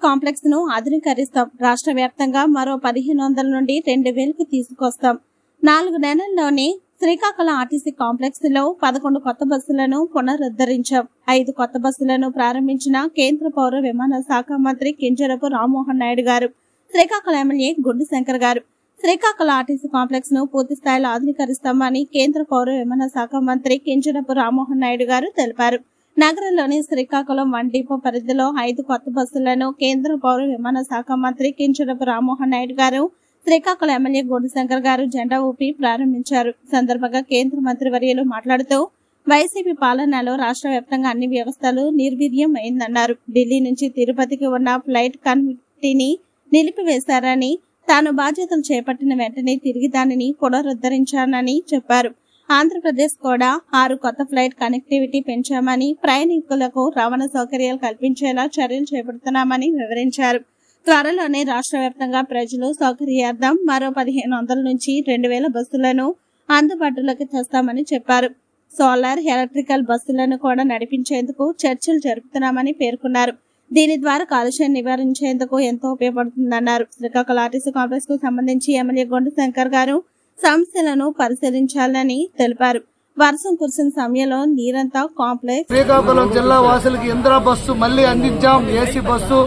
Complex ను ఆధునీకరిస్తాం. రాష్ట్ర వ్యాప్తంగా మరో 1500 నుండి 2000కు తీసుకొస్తాం. 4 నెలల్లోనే శ్రీకాకుళం ఆర్టీసీ కాంప్లెక్స్ లో 11 కొత్త బస్సులను పునరుద్ధరించాం. 5 కొత్త బస్సులను ప్రారంభించిన కేంద్ర పౌర విమాన శాఖ మంత్రి కింజరపు రామ్మోహన్ నాయుడు గారు, శ్రీకాకుళం ఎమ్మెల్యే గుండు శంకర్ గారు. శ్రీకాకుళం ఆర్టీసీ కాంప్లెక్స్ ను పూర్తి స్థాయిలో ఆధునీకరిస్తామని కేంద్ర పౌర విమాన శాఖ మంత్రి కింజరపు రామ్మోహన్ నాయుడు గారు తెలిపారు. నగరంలోని శ్రీకాకుళం 1 డిపో పరిధిలో 5 కొత్త బస్సులను కేంద్ర పౌర విమాన శాఖ మంత్రి కింజరపు రామ్మోహన్ నాయుడు గారు, శ్రీకాకుళం ఎమ్మెల్యే గుండు శంకర్ గారు జెండా ఊపి ప్రారంభించారు. సందర్భంగా కేంద్ర మంత్రివర్యులు మాట్లాడుతూ వైసీపీ పాలనలో రాష్ట్ర వ్యాప్తంగా అన్ని వ్యవస్థలు నిర్వీర్యం అయిందన్నారు. ఢిల్లీ నుంచి తిరుపతికి ఉన్న ఫ్లైట్ కనెక్టివిటీని నిలిపివేశారని, తాను బాధ్యతలు చేపట్టిన వెంటనే తిరిగి దానిని పునరుద్ధరించానని చెప్పారు. ఆంధ్రప్రదేశ్ కూడా 6 కొత్త ఫ్లైట్ కనెక్టివిటీ పెంచామని, ప్రయాణికులకు రవాణా సౌకర్యాలు కల్పించేలా చర్యలు చేపడుతున్నామని వివరించారు. త్వరలోనే రాష్ట్ర వ్యాప్తంగా ప్రజలు సౌకర్యార్థం మరో 1500 నుంచి 2000 బస్సులను అందుబాటులోకి తెస్తామని చెప్పారు. సోలార్, ఎలక్ట్రికల్ బస్సులను కూడా నడిపించేందుకు చర్చలు జరుపుతున్నామని పేర్కొన్నారు. దీని ద్వారా కాలుష్యాన్ని నివారించేందుకు ఎంతో ఉపయోగపడుతుందన్నారు. శ్రీకాకుళం ఆర్టీసీ కాంప్లెక్స్ కు సంబంధించి ఎమ్మెల్యే గుండు శంకర్ గారు సమస్యలను పరిశీలించాలని తెలిపారు. వర్షం కురిసిన సమయంలో నీరంతా కాంప్లెక్స్. శ్రీకాకుళం జిల్లా వాసులకి ఇందిరా బస్సు మళ్లీ అందించాం. ఏసీ బస్సు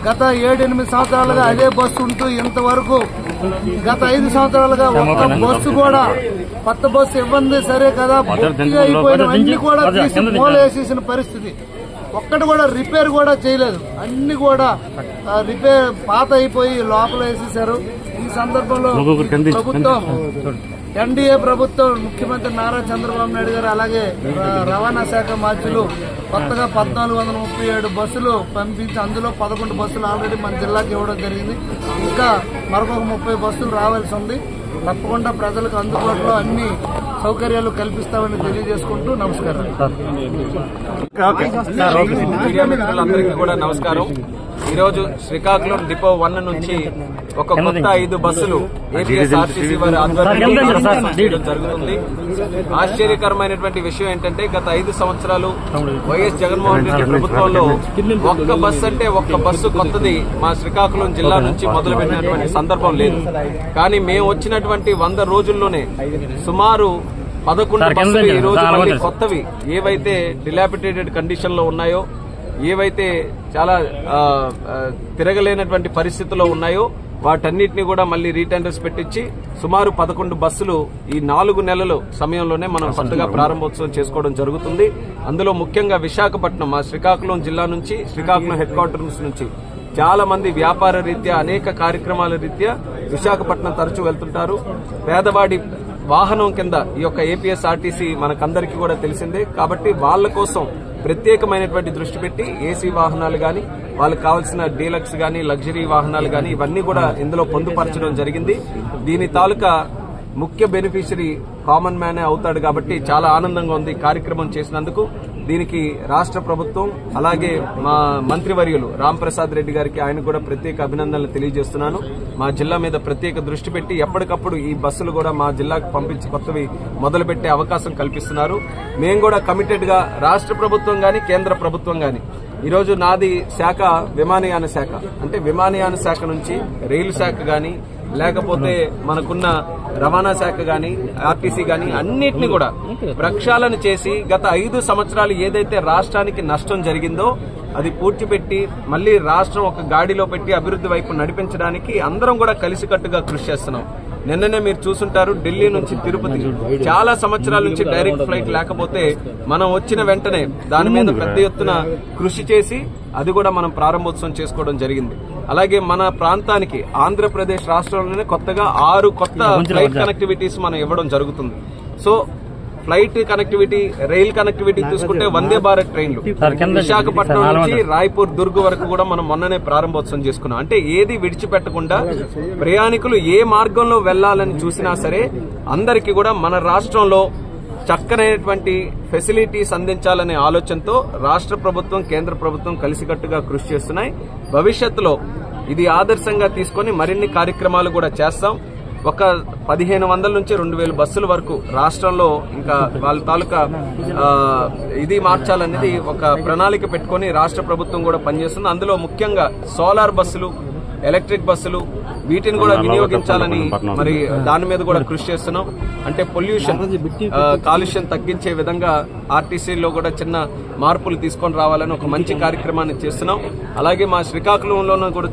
గత 7-8 సంవత్సరాలుగా అదే బస్సు ఉంటూ ఇంతవరకు గత 5 సంవత్సరాలుగా ఒక్క బస్సు కూడా కొత్త బస్సు ఇవ్వండి సరే కదా, పూర్తిగా అయిపోయిన అన్ని కూడా తీసి మూలేసేసిన పరిస్థితి. ఒక్కటి కూడా రిపేర్ కూడా చేయలేదు. అన్ని కూడా రిపేర్ పాత అయిపోయి లోపల వేసేశారు. ఈ సందర్భంలో ప్రభుత్వం, ఎన్డీఏ ప్రభుత్వం, ముఖ్యమంత్రి నారా చంద్రబాబు నాయుడు గారు అలాగే రవాణా శాఖ మంత్రులు కొత్తగా 1437 బస్సులు పంపించి అందులో 11 బస్సులు ఆల్రెడీ మన జిల్లాకి ఇవ్వడం జరిగింది. ఇంకా మరొక 30 బస్సులు రావాల్సి ఉంది. తప్పకుండా ప్రజలకు అందుబాటులో అన్ని సౌకర్యాలు కల్పిస్తామని తెలియజేసుకుంటూ నమస్కారం. అందరికీ కూడా నమస్కారం. ఈరోజు శ్రీకాకుళం డిపో 1 నుంచి ఒక కొత్త 5 బస్సులు ఏపీఎస్ఆర్టీసీ వారి ఆధ్వర్యంలో చేయడం జరుగుతుంది. ఆశ్చర్యకరమైనటువంటి విషయం ఏంటంటే గత 5 సంవత్సరాలు వైఎస్ జగన్మోహన్ రెడ్డి ప్రభుత్వంలో ఒక్క బస్సు అంటే ఒక్క బస్సు కొత్తది మా శ్రీకాకుళం జిల్లా నుంచి మొదలుపెట్టినటువంటి సందర్భం లేదు. కానీ మేము వచ్చినటువంటి 100 రోజుల్లోనే సుమారు 11 బస్సులు ఈ రోజు మళ్ళీ కొత్తవి ఏవైతే డిలాపిటేటెడ్ కండిషన్ లో ఉన్నాయో, ఏవైతే చాలా తిరగలేనటువంటి పరిస్థితుల్లో ఉన్నాయో వాటన్నిటిని కూడా మళ్లీ రీటెండర్స్ పెట్టించి సుమారు 11 బస్సులు ఈ 4 నెలల సమయంలోనే మనం కొత్తగా ప్రారంభోత్సవం చేసుకోవడం జరుగుతుంది. అందులో ముఖ్యంగా విశాఖపట్నం, మా శ్రీకాకుళం జిల్లా నుంచి, శ్రీకాకుళం హెడ్ క్వార్టర్స్ నుంచి చాలా మంది వ్యాపార రీత్యా అనేక కార్యక్రమాల రీత్యా విశాఖపట్నం తరచూ వెళ్తుంటారు. పేదవాడి వాహనం కింద ఈ యొక్క ఏపీఎస్ఆర్టీసీ మనకందరికీ కూడా తెలిసిందే. కాబట్టి వాళ్ల కోసం ప్రత్యేకమైనటువంటి దృష్టి పెట్టి ఏసీ వాహనాలు గాని, వాళ్ళకి కావాల్సిన డీలక్స్ గాని, లగ్జరీ వాహనాలు గాని ఇవన్నీ కూడా ఇందులో పొందుపరచడం జరిగింది. దీని తాలూకా ముఖ్య బెనిఫిషరీ కామన్ మ్యానే అవుతాడు కాబట్టి చాలా ఆనందంగా ఉంది కార్యక్రమం చేసినందుకు. దీనికి రాష్ట్ర ప్రభుత్వం అలాగే మా మంత్రివర్యులు రాంప్రసాద్ రెడ్డి గారికి ఆయన కూడా ప్రత్యేక అభినందనలు తెలియజేస్తున్నాను. మా జిల్లా మీద ప్రత్యేక దృష్టి పెట్టి ఎప్పటికప్పుడు ఈ బస్సులు కూడా మా జిల్లాకు పంపించి కొత్తవి మొదలుపెట్టే అవకాశం కల్పిస్తున్నారు. మేము కూడా కమిటెడ్ గా రాష్ట్ర ప్రభుత్వం గాని, కేంద్ర ప్రభుత్వం గాని, ఈరోజు నాది శాఖ విమానయాన శాఖ, అంటే విమానయాన శాఖ నుంచి రైలు శాఖ గాని, లేకపోతే మనకున్న రవాణా శాఖ గాని, ఆర్టీసీ గాని అన్నిటిని కూడా ప్రక్షాళన చేసి గత 5 సంవత్సరాలు ఏదైతే రాష్ట్రానికి నష్టం జరిగిందో అది పూడ్చిపెట్టి మళ్లీ రాష్ట్రం ఒక గాడిలో పెట్టి అభివృద్ధి వైపు నడిపించడానికి అందరం కూడా కలిసికట్టుగా కృషి చేస్తున్నాం. నిన్ననే మీరు చూసుంటారు, ఢిల్లీ నుంచి తిరుపతి చాలా సంవత్సరాల నుంచి డైరెక్ట్ ఫ్లైట్ లేకపోతే మనం వచ్చిన వెంటనే దాని మీద పెద్ద ఎత్తున కృషి చేసి అది కూడా మనం ప్రారంభోత్సవం చేసుకోవడం జరిగింది. అలాగే మన ప్రాంతానికి ఆంధ్రప్రదేశ్ రాష్ట్రంలోనే కొత్తగా 6 కొత్త ఫ్లైట్ కనెక్టివిటీస్ మనం ఇవ్వడం జరుగుతుంది. So flight connectivity, rail connectivity చూసుకుంటే వందే భారత్ ట్రైన్లు విశాఖపట్నం నుంచి రాయ్పూర్, దుర్గ్ వరకు కూడా మనం మొన్ననే ప్రారంభోత్సవం చేసుకున్నాం. అంటే ఏది విడిచిపెట్టకుండా ప్రయాణికులు ఏ మార్గంలో వెళ్లాలని చూసినా సరే అందరికీ కూడా మన రాష్ట్రంలో చక్కనైనటువంటి ఫెసిలిటీస్ అందించాలనే ఆలోచనతో రాష్ట్ర ప్రభుత్వం, కేంద్ర ప్రభుత్వం కలిసికట్టుగా కృషి చేస్తున్నాయి. భవిష్యత్తులో ఇది ఆదర్శంగా తీసుకుని మరిన్ని కార్యక్రమాలు కూడా చేస్తాం. ఒక 1500 నుంచి 2000 బస్సుల వరకు రాష్ట్రంలో ఇంకా వాళ్ళ తాలూకా ఇది మార్చాలనేది ఒక ప్రణాళిక పెట్టుకుని రాష్ట్ర ప్రభుత్వం కూడా పనిచేస్తుంది. అందులో ముఖ్యంగా సోలార్ బస్సులు, ఎలక్ట్రిక్ బస్సులు వీటిని కూడా వినియోగించాలని మరి దాని మీద కూడా కృషి చేస్తున్నాం. అంటే పొల్యూషన్ కాలుష్యం తగ్గించే విధంగా ఆర్టీసీలో కూడా చిన్న మార్పులు తీసుకొని రావాలని ఒక మంచి కార్యక్రమాన్ని చేస్తున్నాం. అలాగే మా శ్రీకాకుళంలోనూ కూడా